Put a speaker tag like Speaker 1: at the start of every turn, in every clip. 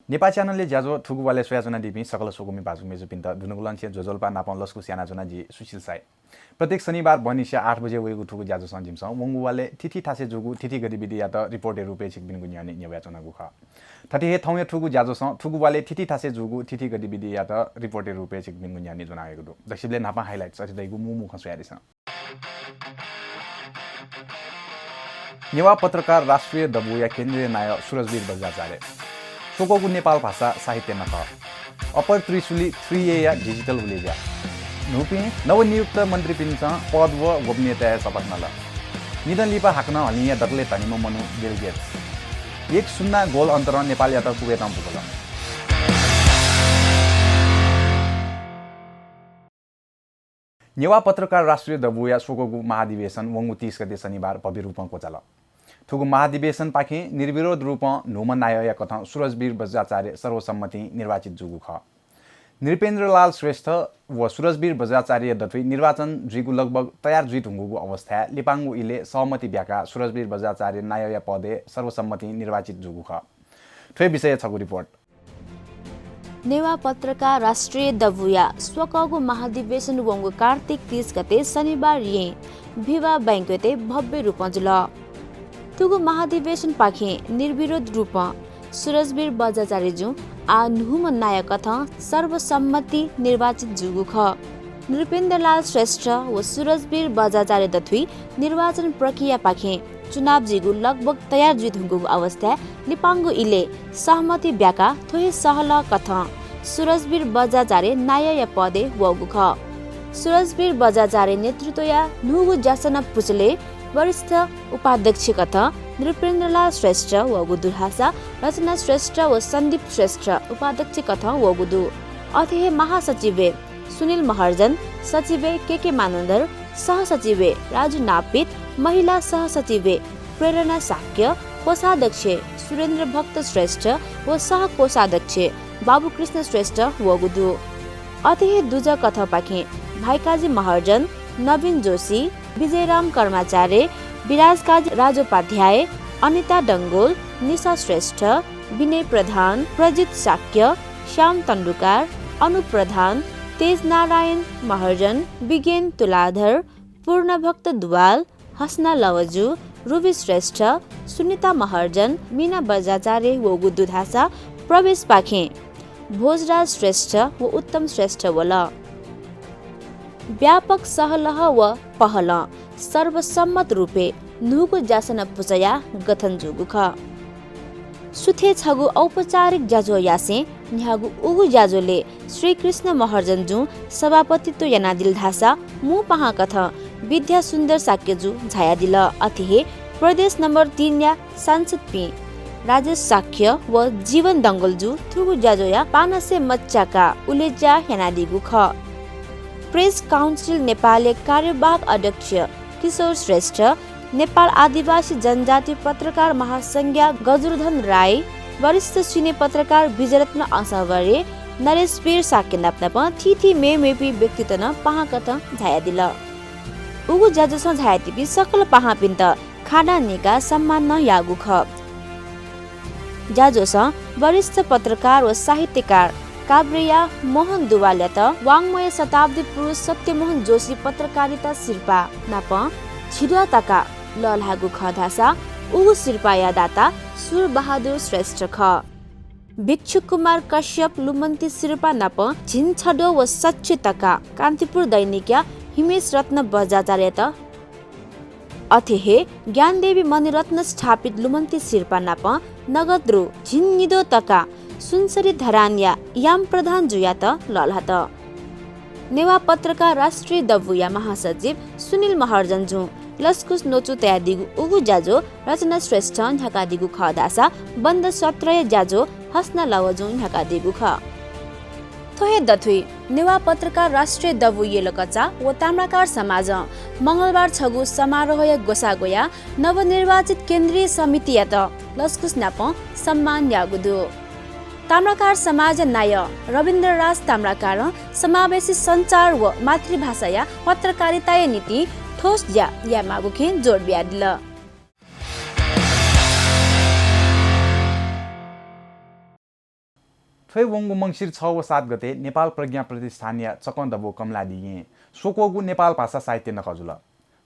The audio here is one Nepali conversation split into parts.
Speaker 1: नेपाल च्यानलले ज्याजो थुगु वाले सोयाजना दिपी सकल सोगुमी बाजु मेजु पिन्त दुनुगुलन्छे जोजोल्पा नापन लस्कु स्याना जना जी सुशील साई प्रत्येक शनिबार बनिस्या 8 बजे वेगु थुगु ज्याजो संजिमस वंगु वाले तिथि थासे जुगु तिथि गतिविधि या त रिपोर्ट रुपे छिक बिनगु न्याने न्यावा चना गुख थति हे थौय थुगु ज्याजो स थुगु वाले तिथि थासे जुगु तिथि गतिविधि या त रिपोर्ट रुपे छिक बिनगु न्याने जनाएको दु दक्षिले नापा हाइलाइट्स अति दैगु मुमु खसयारिस नेवा पत्रकार राष्ट्रिय दबु या केन्द्रीय नाय सुरजवीर बज्राचार्य सोकोगु नेपाल भाषा साहित्यमा छ अपर त्रिशुली 3A या डिजिटल विलेज नुपी नवनियुक्त मन्त्री पिन्छ पद व गोपनीयता शपथ नल निधन लिपा हाक्न हलिया दतले तनिम मनु बिल गेट्स 1-0 गोल अन्तर नेपाल या त कुवेतम पुगल नेवा पत्रकार राष्ट्रिय दबु या सोकोगु महाधिवेशन वंगु 30 गते शनिबार भव्य रूपमा कोचाल थुगु महाधिवेशन पाखे निर्विरोध रूपमा नोमन नाय या कथा सुरजवीर बज्राचार्य सर्वसम्मति निर्वाचित जुगु ख नृपेन्द्रलाल श्रेष्ठ व सुरजवीर बज्राचार्य दथुई निर्वाचन जुगु लगभग तयार जुइत हुँगुगु अवस्था लिपाङ्गु इले सहमति ब्याका सुरजवीर बज्राचार्य नाय या पदे सर्वसम्मति निर्वाचित जुगु ख ठ्वे विषय छगु रिपोर्ट
Speaker 2: नेवा पत्रकार राष्ट्रिय दबुया स्वकगु महाधिवेशन वंगु कार्तिक 30 गते शनिबार ये भिवा बैंक्वेते भव्य रूपमा जुल तुगु महाधिवेशन पाखे निर्विरोध रूपमा सुरजवीर बज्राचार्य जु आ नुहुम नायक कथा सर्वसम्मति निर्वाचित जुगु ख नृपेन्द्रलाल श्रेष्ठ व सुरजवीर बज्राचार्य दथुई निर्वाचन प्रक्रिया पाखे चुनाव जिगु लगभग तयार जुइत हुँगु अवस्था लिपाङ्गु इले सहमति ब्याका थोय सहल कथा सुरजवीर बज्राचार्य नाय या पदे वगु ख सुरजवीर बज्राचार्य नेतृत्व या नुगु जासन पुचले वरिष्ठ उपाध्यक्ष कथा नृपेन्द्रलाल श्रेष्ठ वगु दुहासा रचना श्रेष्ठ व सन्दीप श्रेष्ठ उपाध्यक्ष कथा वगुदु अथे महासचिव सुनिल महर्जन सचिव के मानन्दर सहसचिव राजु नापित महिला सहसचिव प्रेरणा साक्य कोषाध्यक्ष सुरेन्द्र भक्त श्रेष्ठ व सह कोषाध्यक्ष बाबुकृष्ण श्रेष्ठ वगुदु अथे दुज कथा पाखे भाइकाजी महर्जन नवीन जोशी विजयराम कर्माचार्य विराजकाज राजोपाध्याय अनिता डङ्गोल निशा श्रेष्ठ विनय प्रधान प्रजित साक्य श्याम तन्डुकार अनु प्रधान तेज नारायण महर्जन विज्ञान तुलाधर पूर्णभक्त दुवाल हसना लवजु रुबी श्रेष्ठ सुनिता महर्जन मीना बज्राचार्य वगु दुधासा प्रवेश पाखे भोजराज श्रेष्ठ व उत्तम श्रेष्ठ वल व्यापक सहलह व पहल सर्वसम्मत रूपे नुगु जासन पुचया गठन जुगु ख सुथे छगु औपचारिक जाजो यासे न्यागु उगु जाजोले श्री कृष्ण महर्जन जु सभापतित्व यनादिल धासा मु पहा कथ विद्या सुन्दर साक्यजु झाया दिल अथिहे प्रदेश नम्बर 3 या सांसद पि राजेश साक्य व जीवन दंगलजु थुगु जाजोया पानसे मच्चाका उलेजा यनादिगु ख प्रेस काउन्सिल नेपालले कार्यवाहक अध्यक्ष किशोर श्रेष्ठ नेपाल आदिवासी जनजाति पत्रकार महासंघ गजुरधन राई वरिष्ठ सिने पत्रकार विजयरत्न आसावरे नरेश वीर साकेनापनाप थिथि मेपी व्यक्तित्व पहा कथ झाया दिल उगु जाजस झायातिपि सकल पहा पिन्त खाना निका सम्मान न यागु ख जाजोस वरिष्ठ पत्रकार व साहित्यकार काब्रिया मोहन दुवाल्या त वाङ्मय शताब्दी पुरुष सत्यमोहन जोशी पत्रकारिता शिल्पा नाप छिडताका ललागु खधासा उगु शिल्पाया दाता सुर बहादुर श्रेष्ठ ख भिक्षु कुमार कश्यप लुमन्ती शिल्पा नाप झिनछडो व सच्चितका कान्तिपुर दैनिकया हिमेश रत्न बज्राचार्य त अथेहे ज्ञानदेवी मणिरत्न स्थापित लुमन्ती शिल्पा नाप नगद्रु झिन्निदो तका सुनसरी धरानिया याम प्रधान जुया त लला त नेवा पत्रकार राष्ट्रिय दबुया महासचिव सुनिल महर्जन जु लस्कुस नोचु तयादिगु उगु जाजो रचना श्रेष्ठ ढाकादिगु खदासा बन्द सत्रय जाजो हस्ना लवजु ढाकादिगु ख थोहे दथुई नेवा पत्रकार राष्ट्रिय दबु येलकचा व ताम्राकार समाज मंगलबार छगु समारोह गोसागोया नवनिर्वाचित केन्द्रीय समिति या त लस्कुस नाप सम्मान यागुदु ताम्राकार समाज नाय रविन्द्र राज ताम्राकार समावेशी सञ्चार व मातृभाषा या पत्रकारिता नीति ठोस या मागुखे जोड ब्यादिल
Speaker 1: थ्वे वंगु मंसिर 6 व 7 गते नेपाल प्रज्ञा प्रतिष्ठानीय चकन्दबो कमला दिए सोकोगु नेपाल भाषा साहित्य नखजुल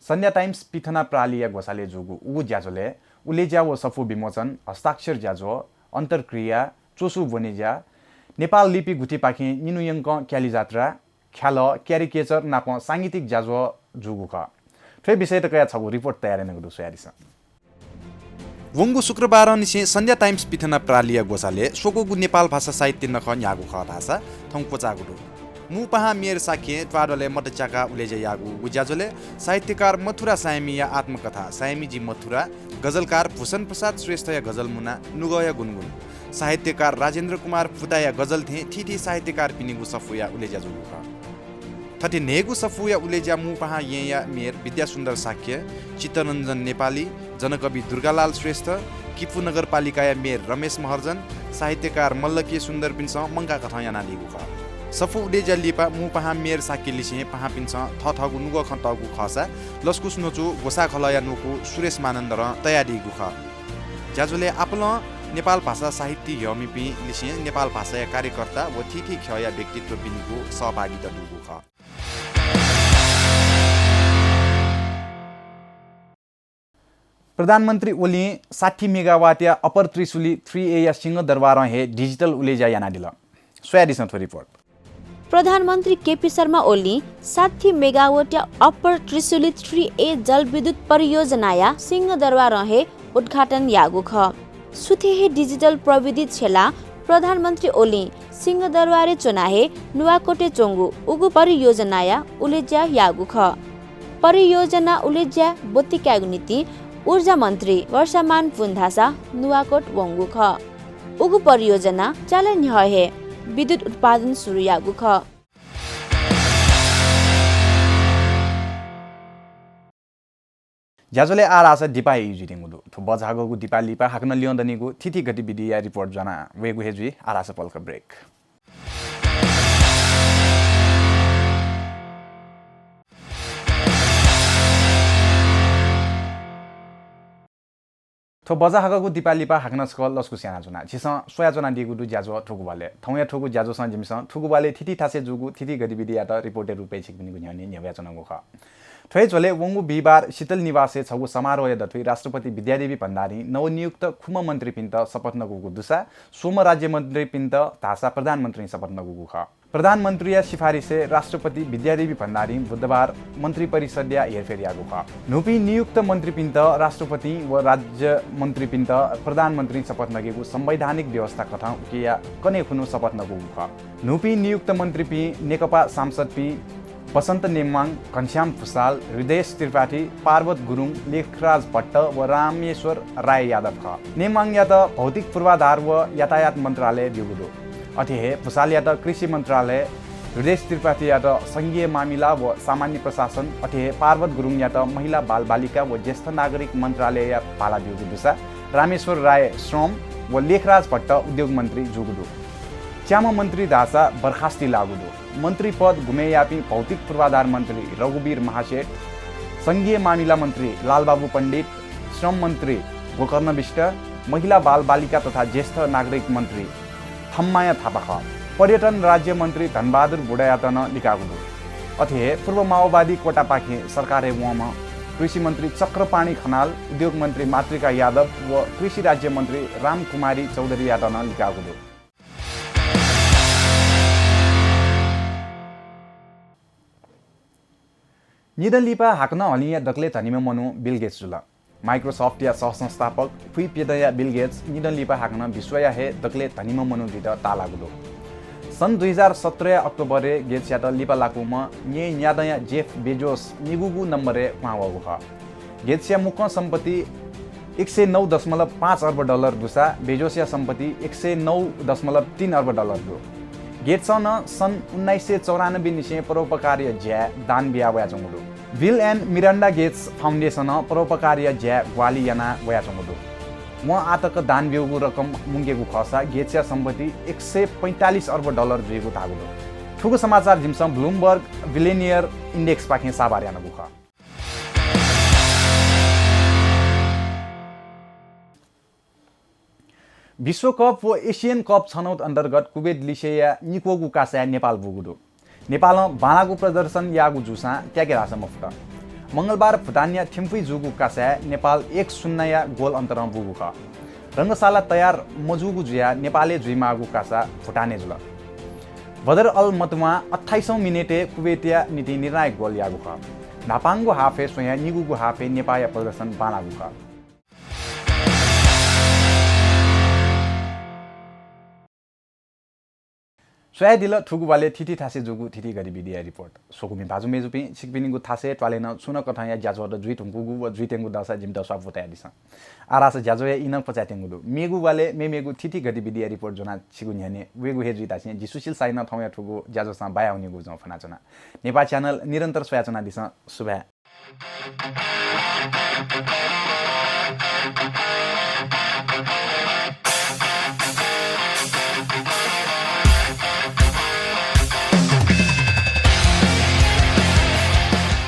Speaker 1: सन्ध्या टाइम्स पिथना प्रालिया घोषाले जुगु उ ज्याजोले उलेज्या व सफु विमोचन हस्ताक्षर ज्याजो अन्तर्क्रिया चोसु बोनेज्या नेपाल लिपि गुठी पाखे निनुयङ्क क्याली जात्रा ख्याल क्यारिकेचर नाप साङ्गीतिक ज्याजो जुगु ख थ्वे विषय त कया छगु रिपोर्ट तयार नगदु सोयारिस वंगु शुक्रबार निसे सन्ध्या टाइम्स पिथना प्रालिया गोसाले सोकोगु नेपाल भाषा साहित्य नख यागु ख भाषा थङ पोचागुडु मु पहा मेर साखे ट्वाडले मटचाका उलेजे यागु गुज्याजोले साहित्यकार मथुरा सायमी या आत्मकथा सायमी जी मथुरा गजलकार भूषण प्रसाद श्रेष्ठ या गजल मुना नुगया गुनगुन साहित्यकार राजेन्द्र कुमार फुताया गजल थे ठीठी साहित्यकार पिनिगु सफुया उलेजा जुगु ख थटे नेगु सफुया उलेजा मु पहा या मेर विद्यासुन्दर साक्य चित्तरञ्जन नेपाली जनकवि दुर्गालाल श्रेष्ठ किपु नगरपालिका या मेयर रमेश महर्जन साहित्यकार मल्लके सुन्दर पिन्स मंका कथा याना लिगु ख सफु उडेजा लिपा मु पहा मेयर साक्य लिसे पहा पिन्स थथगु नुग खतगु खसा लस्कुस नचु गोसा खलया नुकु सुरेश मानन्द र तयारी गु ख ज्याजुले आपल नेपाल भाषा साहित्य यमिपि लिसे नेपाल भाषा या कार्यकर्ता व ठीठी खया व्यक्तित्व पिनिगु सहभागिता दुगु ख प्रधानमन्त्री ओली 60 मेगावाट या अपर त्रिशुली 3A या सिंहदरबार हे डिजिटल उलेजा याना दिल सोयारिसन थो रिपोर्ट
Speaker 2: प्रधानमन्त्री केपी शर्मा ओली 60 मेगावाट या अपर त्रिशुली 3A जलविद्युत परियोजना या सिंहदरबार हे उद्घाटन यागु ख सुथे हे डिजिटल प्रविधि छेला प्रधानमन्त्री ओली सिंहदरबारे चोनाहे नुवाकोटे चोंगु उगु परियोजना या उलेज्या यागु ख परियोजना उलेज्या बोतिकागु नीति ऊर्जा मन्त्री वर्षमान फुन्धासा नुवाकोट वंगु ख उगु परियोजना चालन हे विद्युत उत्पादन सुरु यागु ख
Speaker 1: ज्याजोले आरासा दिपा युजिरिङुदु थो बजागोगु दिपा लिपा हाक्न लियोन्दनिगु थिथि गतिविधि या रिपोर्ट जना वेगु हेजुई आरासा पल्क ब्रेक थो बजा हागको दिपालिपा हाक्न स्कल लस्कु स्याना जुना छिस सोया जना दिगुदु ज्याजो ठुगु वाले थौया ठुगु ज्याजो सँग जिमिस ठुगु वाले थिथि थासे जुगु थिथि गतिविधि या त रिपोर्टर रुपे छिकबिनि गुन्यानि न्याव्या चनगु ख थ्वे झोले वंगु बिबार शीतल निवासे छगु समारोह या दथुई राष्ट्रपति विद्यादेवी भण्डारी नवनियुक्त खुम मन्त्री पिन्त शपथ नगुगु दुसा सोम राज्य मन्त्री पिन्त धासा प्रधानमन्त्री शपथ नगुगु ख प्रधानमन्त्री या सिफारिसे राष्ट्रपति विद्यादेवी भण्डारी बुधबार मन्त्री परिषद या हेरफेर यागु ख नुपी नियुक्त मन्त्री पिन्त राष्ट्रपति व राज्य मन्त्री पिन्त प्रधानमन्त्री शपथ नगेगु संवैधानिक व्यवस्था कथा उकिया कने खुनु शपथ नगुगु ख नुपी नियुक्त मन्त्री पि नेकपा सांसद पि बसन्त नेमाङ घनश्याम फुसाल हृदय त्रिपाठी पार्वत गुरुङ लेखराज भट्ट व रामेश्वर राय यादव ख नेमाङ या त भौतिक पूर्वाधार व यातायात मन्त्रालय दिगुदो अथे फुसाल या त कृषि मन्त्रालय हृदय त्रिपाठी या त संघीय मामिला व सामान्य प्रशासन अथे पार्वत गुरुङ या त महिला बालबालिका व ज्येष्ठ नागरिक मन्त्रालय या पाला दिगु दुसा रामेश्वर राय श्रम व लेखराज भट्ट उद्योग मन्त्री जुगुदो च्यामा मन्त्री धासा बर्खास्ती लागुदो मन्त्री पद घुमेयापी भौतिक पूर्वाधार मन्त्री रघुवीर महासेठ संघीय मामिला मन्त्री लालबाबु पण्डित श्रम मन्त्री गोकर्ण विष्ट महिला बालबालिका तथा ज्येष्ठ नागरिक मन्त्री थम्माया थापा ख पर्यटन राज्य मन्त्री धनबहादुर बुढायातन लिकागुदो अथे पूर्व माओवादी कोटा पाखे सरकार वम कृषि मन्त्री चक्रपाणी खनाल उद्योग मन्त्री मातृका यादव व कृषि राज्य मन्त्री रामकुमारी चौधरी यातन लिकागुदो निदलिपा हाक्न हलिया दक्ले धनिम मनु बिल गेट्स जुल माइक्रोसफ्ट या सहसंस्थापक फुइ पेदया बिल गेट्स निदलिपा हाक्न विश्वया हे दक्ले धनिम मनु भिड तालागुदो सन् 2017 अक्टोबर गेट्स या त लिपा लाकुम nye न्यादया जेफ बेजोस निगुगु नम्बरे पावगु ख गेट्स या मुख सम्पत्ति 109.5 अर्ब डलर दुसा बेजोस या सम्पत्ति 109.3 अर्ब डलर दु गेट्सन सन् 1994 निसे परोपकार्य ज्या दान बिया वया चंगुदो बिल एन्ड मिरान्डा गेट्स फाउन्डेसन परोपकार्य ज्या ग्वाली याना वया चंगुदो म आतक दान बिउगु रकम मुंगेगु खसा गेट्सया सम्पत्ति 145 अर्ब डलर जुइगु तागुदो ठुगु समाचार जिमसम ब्लूमबर्ग बिलियनियर इन्डेक्स पाखे साबार याना गुख विश्वकप व एसियन कप छनौट अन्तर्गत कुवेत लिसेया निकोगु कासा नेपाल पुगुडु नेपालमा बानागु प्रदर्शन यागु जुसा क्याके रासा मुफ्त मंगलबार भुटानिया थिम्फुई जुगु कासा नेपाल 1-0 या गोल अन्तरमा पुगु ख रङ्गशाला तयार मजुगु जुया नेपालले जुइमागु कासा भुटाने जुल बदर अल मतमा 28औं मिनेटे कुवेतिया नीति निर्णायक गोल यागु ख नापाङ्गु हाफे सोया निगुगु हाफे नेपाया प्रदर्शन बानागु ख सोया दिल थुगु वाले थिति थासे जुगु थिति गरी बिदिया रिपोर्ट सोकुमी बाजु मेजुपि सिकबिनिगु थासे ट्वालेन सुन कथाया ज्याजो र जुइ थुंगुगु व जुइ तेंगु दसा जिम दसा फुताया दिस आरास ज्याजो या इन पचातेंगु मेगु वाले मेगु थिति गरी बिदिया रिपोर्ट जोना छिगु न्याने वेगु हे जुइ तासे जिसुशील साइन थौया थुगु ज्याजो सा बाया हुने गुजौ फना चना नेपाल च्यानल निरन्तर सोया चना दिस शुभ